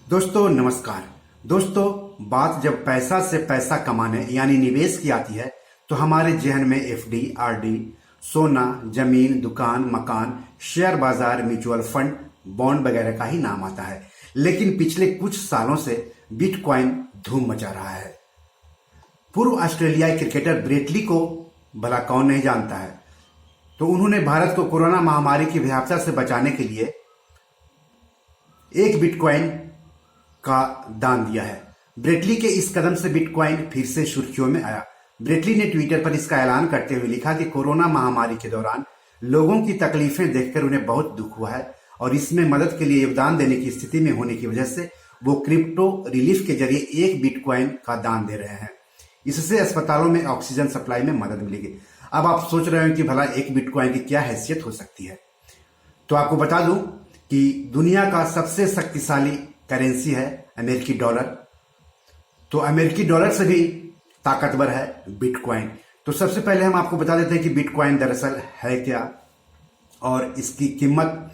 दोस्तों नमस्कार। दोस्तों, बात जब पैसा से पैसा कमाने यानी निवेश की आती है तो हमारे जहन में एफडी, आरडी, सोना, जमीन, दुकान, मकान, शेयर बाजार, म्यूचुअल फंड, बॉन्ड वगैरह का ही नाम आता है। लेकिन पिछले कुछ सालों से बिटकॉइन धूम मचा रहा है। पूर्व ऑस्ट्रेलियाई क्रिकेटर ब्रेट ली को भला कौन नहीं जानता है। तो उन्होंने भारत को कोरोना महामारी की भयावहता से बचाने के लिए एक बिटकॉइन का दान दिया है। ब्रेट ली के इस कदम से बिटकॉइन फिर से सुर्खियों में आया। ब्रेट ली ने ट्विटर पर इसका ऐलान करते हुए लिखा कि कोरोना महामारी के दौरान लोगों की तकलीफें देखकर उन्हें बहुत दुख हुआ है और इसमें मदद के लिए योगदान देने की स्थिति में होने की वजह से वो क्रिप्टो रिलीफ के जरिए एक बिटकॉइन का दान दे रहे हैं। इससे अस्पतालों में ऑक्सीजन सप्लाई में मदद मिलेगी। अब आप सोच रहे हो कि भला एक बिटकॉइन की क्या हैसियत हो सकती है। तो आपको बता दूं कि दुनिया का सबसे शक्तिशाली करेंसी है अमेरिकी डॉलर। तो अमेरिकी डॉलर से भी ताकतवर है बिटकॉइन। तो सबसे पहले हम आपको बता देते हैं कि बिटकॉइन दरअसल है क्या और इसकी कीमत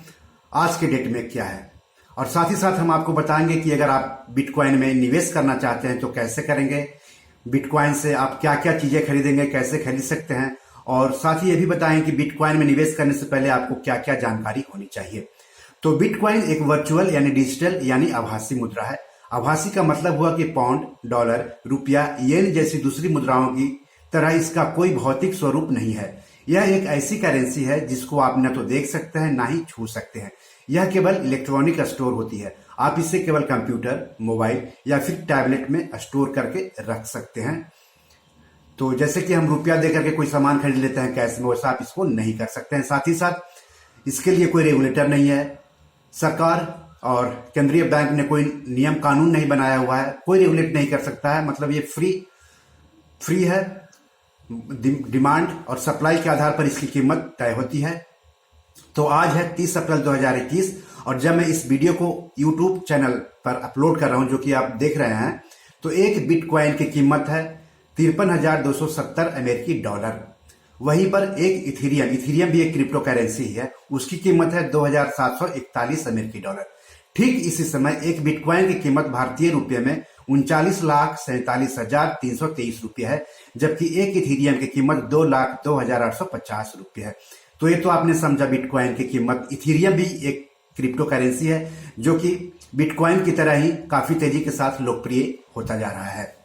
आज के डेट में क्या है। और साथ ही साथ हम आपको बताएंगे कि अगर आप बिटकॉइन में निवेश करना चाहते हैं तो कैसे करेंगे, बिटकॉइन से आप क्या क्या चीजें खरीदेंगे, कैसे खरीद सकते हैं, और साथ ही ये भी बताएं कि बिटकॉइन में निवेश करने से पहले आपको क्या क्या जानकारी होनी चाहिए। तो बिटकॉइन एक वर्चुअल यानी डिजिटल यानी आभासी मुद्रा है। आभासी का मतलब हुआ कि पाउंड, डॉलर, रुपया, येन जैसी दूसरी मुद्राओं की तरह इसका कोई भौतिक स्वरूप नहीं है। यह एक ऐसी करेंसी है जिसको आप न तो देख सकते हैं ना ही छू सकते हैं। यह केवल इलेक्ट्रॉनिक स्टोर होती है। आप इसे केवल कंप्यूटर, मोबाइल या फिर टैबलेट में स्टोर करके रख सकते हैं। तो जैसे कि हम रुपया देकर के कोई सामान खरीद लेते हैं कैश में, वैसा आप इसको नहीं कर सकते हैं। साथ ही साथ इसके लिए कोई रेगुलेटर नहीं है। सरकार और केंद्रीय बैंक ने कोई नियम कानून नहीं बनाया हुआ है, कोई रेगुलेट नहीं कर सकता है। मतलब ये फ्री है। डिमांड और सप्लाई के आधार पर इसकी कीमत तय होती है। तो आज है 30 अप्रैल 2021 और जब मैं इस वीडियो को यूट्यूब चैनल पर अपलोड कर रहा हूं, जो कि आप देख रहे हैं, तो एक बिटकॉइन की कीमत है 53,270 अमेरिकी डॉलर। वहीं पर एक इथीरियम भी एक क्रिप्टो करेंसी है, उसकी कीमत है 2,741 अमेरिकी डॉलर। ठीक इसी समय एक बिटकॉइन की कीमत भारतीय रुपये में 39,47,323 रुपये है, जबकि एक इथीरियम की कीमत 2,02,850 रुपये है। तो ये तो आपने समझा बिटकॉइन की कीमत। इथीरियम भी एक क्रिप्टो करेंसी है जो कि बिटकॉइन की तरह ही काफी तेजी के साथ लोकप्रिय होता जा रहा है।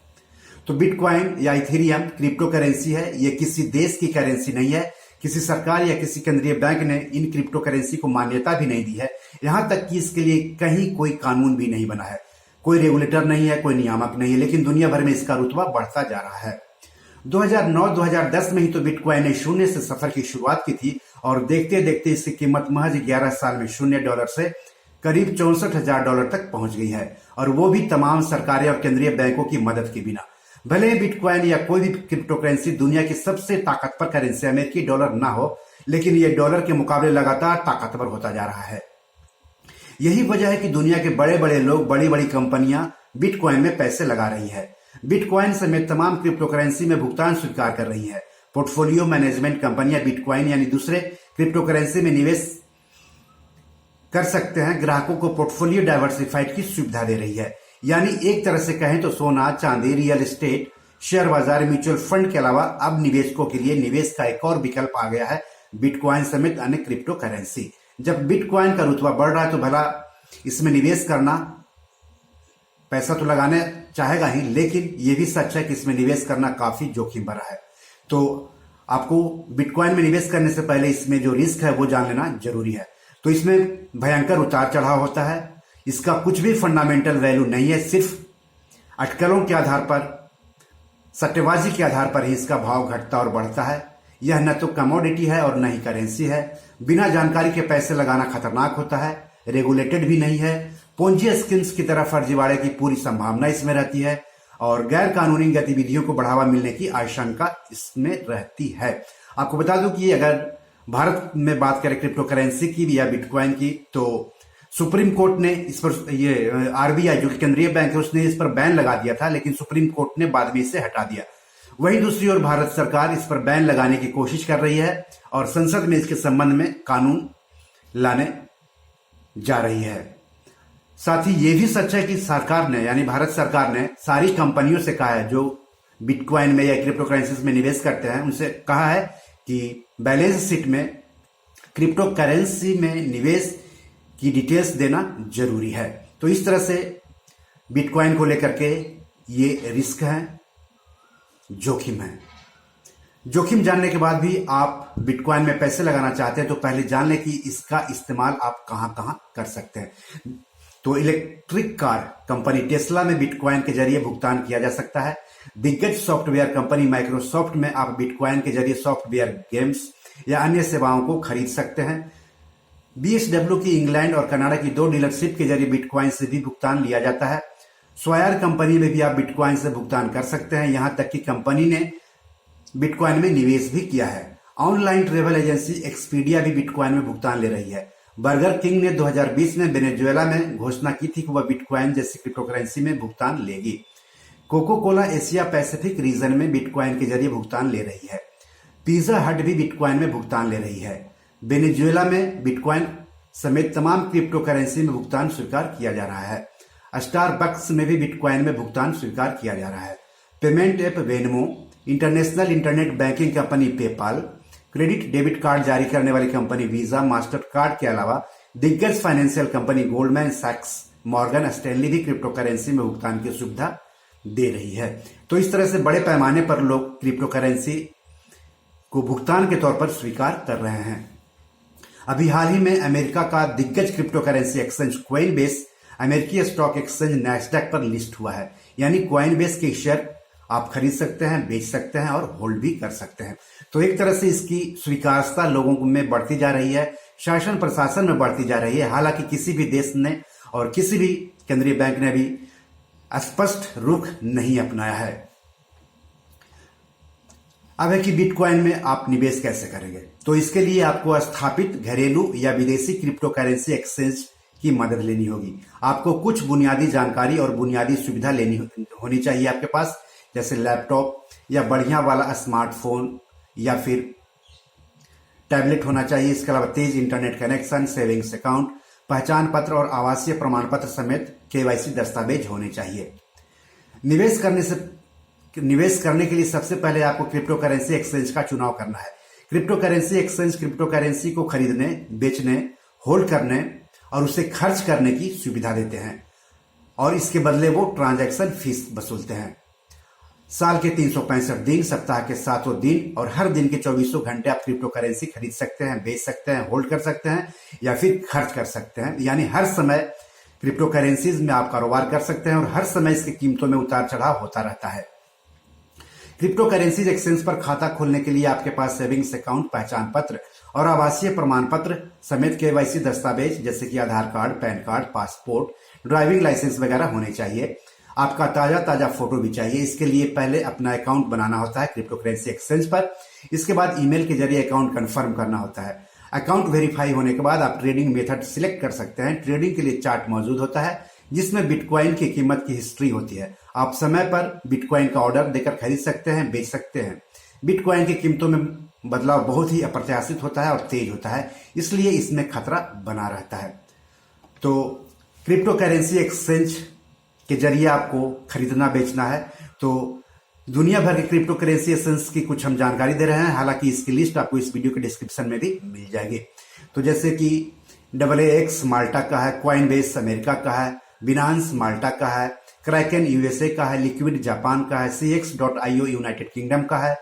तो बिटकॉइन या इथेरियम क्रिप्टो करेंसी है। ये किसी देश की करेंसी नहीं है। किसी सरकार या किसी केंद्रीय बैंक ने इन क्रिप्टो करेंसी को मान्यता भी नहीं दी है। यहां तक कि इसके लिए कहीं कोई कानून भी नहीं बना है, कोई रेगुलेटर नहीं है, कोई नियामक नहीं है। लेकिन दुनिया भर में इसका रुतबा बढ़ता जा रहा है। 2009-2010 में ही तो बिटकॉइन ने शून्य से सफर की शुरुआत की थी और देखते देखते इसकी कीमत महज 11 साल में $0 से करीब 64,000 डॉलर तक पहुंच गई है, और वो भी तमाम सरकारें और केंद्रीय बैंकों की मदद के बिना। भले ही बिटकॉइन या कोई भी क्रिप्टो करेंसी दुनिया की सबसे ताकतवर करेंसी अमेरिकी डॉलर ना हो, लेकिन ये डॉलर के मुकाबले लगातार ताकतवर होता जा रहा है। यही वजह है कि दुनिया के बड़े बड़े लोग, बड़ी बड़ी कंपनियां बिटकॉइन में पैसे लगा रही है। बिटकॉइन समेत तमाम क्रिप्टो करेंसी में भुगतान स्वीकार कर रही है। पोर्टफोलियो मैनेजमेंट कंपनियां बिटकॉइन यानी दूसरे क्रिप्टो करेंसी में निवेश कर सकते हैं। ग्राहकों को पोर्टफोलियो डाइवर्सिफाइड की सुविधा दे रही है। यानी एक तरह से कहें तो सोना, चांदी, रियल एस्टेट, शेयर बाजार, म्यूचुअल फंड के अलावा अब निवेशकों के लिए निवेश का एक और विकल्प आ गया है, बिटकॉइन समेत अन्य क्रिप्टो करेंसी। जब बिटकॉइन का रुतबा बढ़ रहा है तो भला इसमें निवेश करना, पैसा तो लगाने चाहेगा ही, लेकिन यह भी सच है कि इसमें निवेश करना काफी जोखिम भरा है। तो आपको बिटकॉइन में निवेश करने से पहले इसमें जो रिस्क है वो जान लेना जरूरी है। तो इसमें भयंकर उतार चढ़ाव होता है। इसका कुछ भी फंडामेंटल वैल्यू नहीं है। सिर्फ अटकलों के आधार पर, सट्टेबाजी के आधार पर ही इसका भाव घटता और बढ़ता है। यह न तो कमोडिटी है और न ही करेंसी है। बिना जानकारी के पैसे लगाना खतरनाक होता है। रेगुलेटेड भी नहीं है। पोंजी स्कीम्स की तरह फर्जीवाड़े की पूरी संभावना इसमें रहती है और गैर कानूनी गतिविधियों को बढ़ावा मिलने की आशंका इसमें रहती है। आपको बता दूं कि अगर भारत में बात करें क्रिप्टो करेंसी की या बिटकॉइन की, तो सुप्रीम कोर्ट ने इस पर, ये आरबीआई जो कि केंद्रीय बैंक है, उसने इस पर बैन लगा दिया था, लेकिन सुप्रीम कोर्ट ने बाद में इसे हटा दिया। वहीं दूसरी ओर भारत सरकार इस पर बैन लगाने की कोशिश कर रही है और संसद में इसके संबंध में कानून लाने जा रही है। साथ ही ये भी सच है कि सरकार ने यानी भारत सरकार ने सारी कंपनियों से कहा है जो बिटकॉइन में या क्रिप्टो करेंसीज में निवेश करते हैं, उनसे कहा है कि बैलेंस शीट में क्रिप्टो करेंसी में निवेश की डिटेल्स देना जरूरी है। तो इस तरह से बिटकॉइन को लेकर के ये रिस्क है, जोखिम है। जोखिम जानने के बाद भी आप बिटकॉइन में पैसे लगाना चाहते हैं तो पहले जान लें कि इसका इस्तेमाल आप कहां कहां कर सकते हैं। तो इलेक्ट्रिक कार कंपनी टेस्ला में बिटकॉइन के जरिए भुगतान किया जा सकता है। दिग्गज सॉफ्टवेयर कंपनी माइक्रोसॉफ्ट में आप बिटकॉइन के जरिए सॉफ्टवेयर, गेम्स या अन्य सेवाओं को खरीद सकते हैं। बीएसडब्ल्यू की इंग्लैंड और कनाडा की 2 डीलरशिप के जरिए बिटकॉइन से भी भुगतान लिया जाता है। स्वयर कंपनी में भी आप बिटकॉइन से भुगतान कर सकते हैं। यहां तक कि कंपनी ने बिटकॉइन में निवेश भी किया है। ऑनलाइन ट्रेवल एजेंसी एक्सपीडिया भी बिटकॉइन में भुगतान ले रही है। बर्गर किंग ने 2020 में वेनेजुएला में घोषणा की थी कि वह बिटकॉइन जैसी क्रिप्टो करेंसी में भुगतान लेगी। Coca Cola Asia Pacific region में बिटकॉइन के जरिए भुगतान ले रही है। पिज्जा हट भी बिटकॉइन में भुगतान ले रही है। वेनेजुएला में बिटकॉइन समेत तमाम क्रिप्टो करेंसी में भुगतान स्वीकार किया जा रहा है। स्टारबक्स में भी बिटकॉइन में भुगतान स्वीकार किया जा रहा है। Payment app Venmo, international internet banking company PayPal, credit debit card जारी करने वाली कंपनी वीजा, मास्टर कार्ड के अलावा दिग्गज फाइनेंशियल कंपनी गोल्डमैन सैक्स, मॉर्गन स्टैनली भी क्रिप्टो करेंसी में भुगतान की सुविधा दे रही है। तो इस तरह से बड़े पैमाने पर लोग क्रिप्टो करेंसी को भुगतान के तौर पर स्वीकार कर रहे हैं। अभी हाल ही में अमेरिका का दिग्गज क्रिप्टो करेंसी एक्सचेंज कॉइनबेस अमेरिकी स्टॉक एक्सचेंज नैस्डैक पर लिस्ट हुआ है। यानी कॉइनबेस के शेयर आप खरीद सकते हैं, बेच सकते हैं और होल्ड भी कर सकते हैं। तो एक तरह से इसकी स्वीकार्यता लोगों में बढ़ती जा रही है, शासन प्रशासन में बढ़ती जा रही है। हालांकि किसी भी देश ने और किसी भी केंद्रीय बैंक ने भी स्पष्ट रुख नहीं अपनाया है। अब है कि बिटकॉइन में आप निवेश कैसे करेंगे। तो इसके लिए आपको स्थापित घरेलू या विदेशी क्रिप्टो करेंसी एक्सचेंज की मदद लेनी होगी। आपको कुछ बुनियादी जानकारी और बुनियादी सुविधा लेनी होनी चाहिए आपके पास, जैसे लैपटॉप या बढ़िया वाला स्मार्टफोन या फिर टैबलेट होना चाहिए। इसके अलावा तेज इंटरनेट कनेक्शन, सेविंग्स अकाउंट, पहचान पत्र और आवासीय प्रमाण पत्र समेत केवाईसी दस्तावेज होने चाहिए। निवेश करने के लिए सबसे पहले आपको क्रिप्टो करेंसी एक्सचेंज का चुनाव करना है। Crypto currency exchange crypto currency को खरीदने, बेचने, होल्ड करने और उसे खर्च करने की सुविधा देते हैं और इसके बदले वो ट्रांजैक्शन फीस वसूलते हैं। साल के 365 दिन, सप्ताह के 7 दिन और हर दिन के 24 घंटे आप क्रिप्टो करेंसी खरीद सकते हैं, बेच सकते हैं, होल्ड कर सकते हैं या फिर खर्च कर सकते हैं। यानी हर समय क्रिप्टो करेंसीज में आप कारोबार कर सकते हैं और हर समय इसकी कीमतों में उतार चढ़ाव होता रहता है। क्रिप्टो करेंसीज एक्सचेंज पर खाता खोलने के लिए आपके पास सेविंग्स अकाउंट, पहचान पत्र और आवासीय प्रमाण पत्र समेत केवाईसी दस्तावेज जैसे कि Aadhaar card, PAN card, passport, driving licence वगैरह होने चाहिए। आपका ताजा फोटो भी चाहिए। इसके लिए पहले अपना अकाउंट बनाना होता है क्रिप्टो करेंसी एक्सचेंज पर। इसके बाद ईमेल के जरिए अकाउंट कंफर्म करना होता है। अकाउंट वेरीफाई होने के बाद आप ट्रेडिंग मेथड सिलेक्ट कर सकते हैं। ट्रेडिंग के लिए चार्ट मौजूद होता है जिसमें बिटकॉइन की कीमत की हिस्ट्री होती है। आप समय पर बिटकॉइन का ऑर्डर देकर खरीद सकते हैं, बेच सकते हैं। बिटकॉइन की कीमतों में बदलाव बहुत ही अप्रत्याशित होता है और तेज होता है, इसलिए इसमें खतरा बना रहता है। तो क्रिप्टो करेंसी एक्सचेंज के जरिए आपको खरीदना बेचना है। तो दुनिया भर के क्रिप्टो करेंसी एक्सचेंज की कुछ हम जानकारी दे रहे हैं। हालांकि इसकी लिस्ट आपको इस वीडियो के डिस्क्रिप्शन में भी मिल जाएगी। तो जैसे कि AAX माल्टा का है, कॉइनबेस अमेरिका का है, बिनांस माल्टा का है, क्रैकन यूएसए का है, लिक्विड जापान का है, CX.io यूनाइटेड किंगडम का है,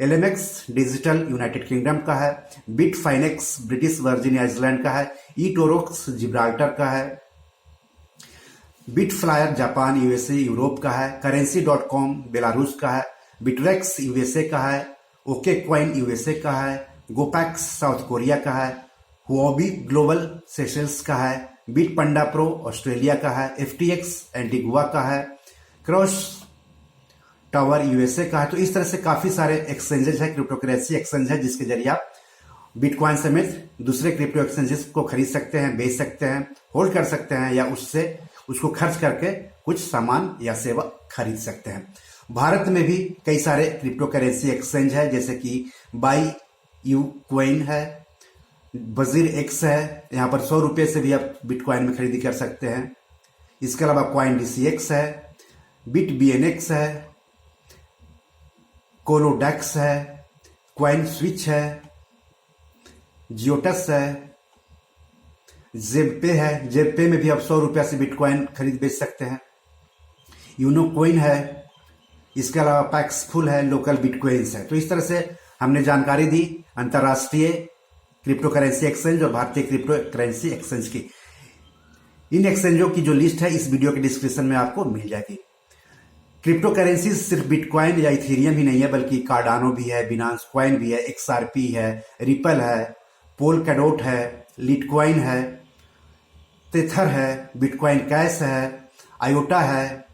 LMX डिजिटल यूनाइटेड किंगडम का है, बिटफाइनेक्स ब्रिटिश वर्जिन आइलैंड का है, eTorox जिब्राल्टर का है, बिटफ्लायर जापान यूएसए यूरोप का है, करेंसी.com बेलारूस का है, बिटरेक्स यूएसए का है, ओके क्वाइन यूएसए का है, गोपैक्स साउथ कोरिया का है, हुओबी ग्लोबल सेशल्स का है, बिट पंडा प्रो ऑस्ट्रेलिया का है, FTX एंटीगुआ का है, क्रॉस टावर यूएसए का है। तो इस तरह से काफी सारे एक्सचेंजेस है, क्रिप्टो करेंसी एक्सचेंज है जिसके जरिए आप बिटकॉइन समेत दूसरे क्रिप्टो एक्सचेंजेस को खरीद सकते हैं, बेच सकते हैं, होल्ड कर सकते हैं या उसको खर्च करके कुछ सामान या सेवा खरीद सकते हैं। भारत में भी कई सारे क्रिप्टो करेंसी एक्सचेंज है जैसे कि बाई यू क्वाइन है, वजीर एक्स है। यहाँ पर 100 रुपये से भी आप बिटकॉइन में खरीदी कर सकते हैं। इसके अलावा कॉइन DCX है, बिट BNX है, कोलोडेक्स है, कॉइन स्विच है, जियोटस है, जेबपे है। जेबपे में भी आप 100 रुपया से बिटकॉइन खरीद बेच सकते हैं। यूनो कॉइन है, इसके अलावा पैक्सफुल है, लोकल बिटकॉइंस है। तो इस तरह से हमने जानकारी दी अंतर्राष्ट्रीय क्रिप्टो करेंसी एक्सचेंज और भारतीय क्रिप्टो करेंसी एक्सचेंज की। इन एक्सचेंजों की जो लिस्ट है इस वीडियो के डिस्क्रिप्शन में आपको मिल जाएगी। क्रिप्टो करेंसी सिर्फ बिटकॉइन या इथेरियम ही नहीं है, बल्कि कार्डानो भी है, बिनांस कॉइन भी है, XRP है, रिपल है, पोलकैडोट है, लिटकॉइन है, तेथर है, बिटकॉइन कैश है, आयोटा है,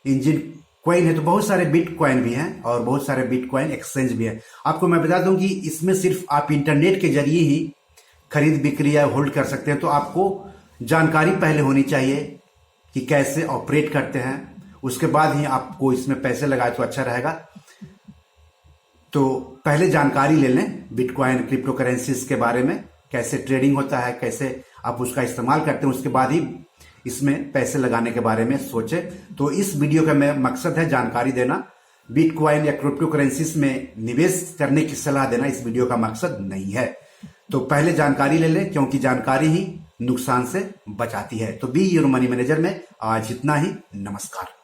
इंजिन कॉइन है। तो बहुत सारे बिटकॉइन भी हैं और बहुत सारे बिटकॉइन एक्सचेंज भी है। आपको मैं बता दूं कि इसमें सिर्फ आप इंटरनेट के जरिए ही खरीद बिक्री या होल्ड कर सकते हैं। तो आपको जानकारी पहले होनी चाहिए कि कैसे ऑपरेट करते हैं, उसके बाद ही आपको इसमें पैसे लगाए तो अच्छा रहेगा। तो पहले जानकारी ले लें बिटकॉइन क्रिप्टो करेंसीज के बारे में, कैसे ट्रेडिंग होता है, कैसे आप उसका इस्तेमाल करते हैं, उसके बाद ही इसमें पैसे लगाने के बारे में सोचें। तो इस वीडियो का मकसद है जानकारी देना, बिटकॉइन या क्रिप्टो करेंसीज में निवेश करने की सलाह देना इस वीडियो का मकसद नहीं है। तो पहले जानकारी ले लें, क्योंकि जानकारी ही नुकसान से बचाती है। तो बी योर मनी मैनेजर में आज इतना ही। नमस्कार।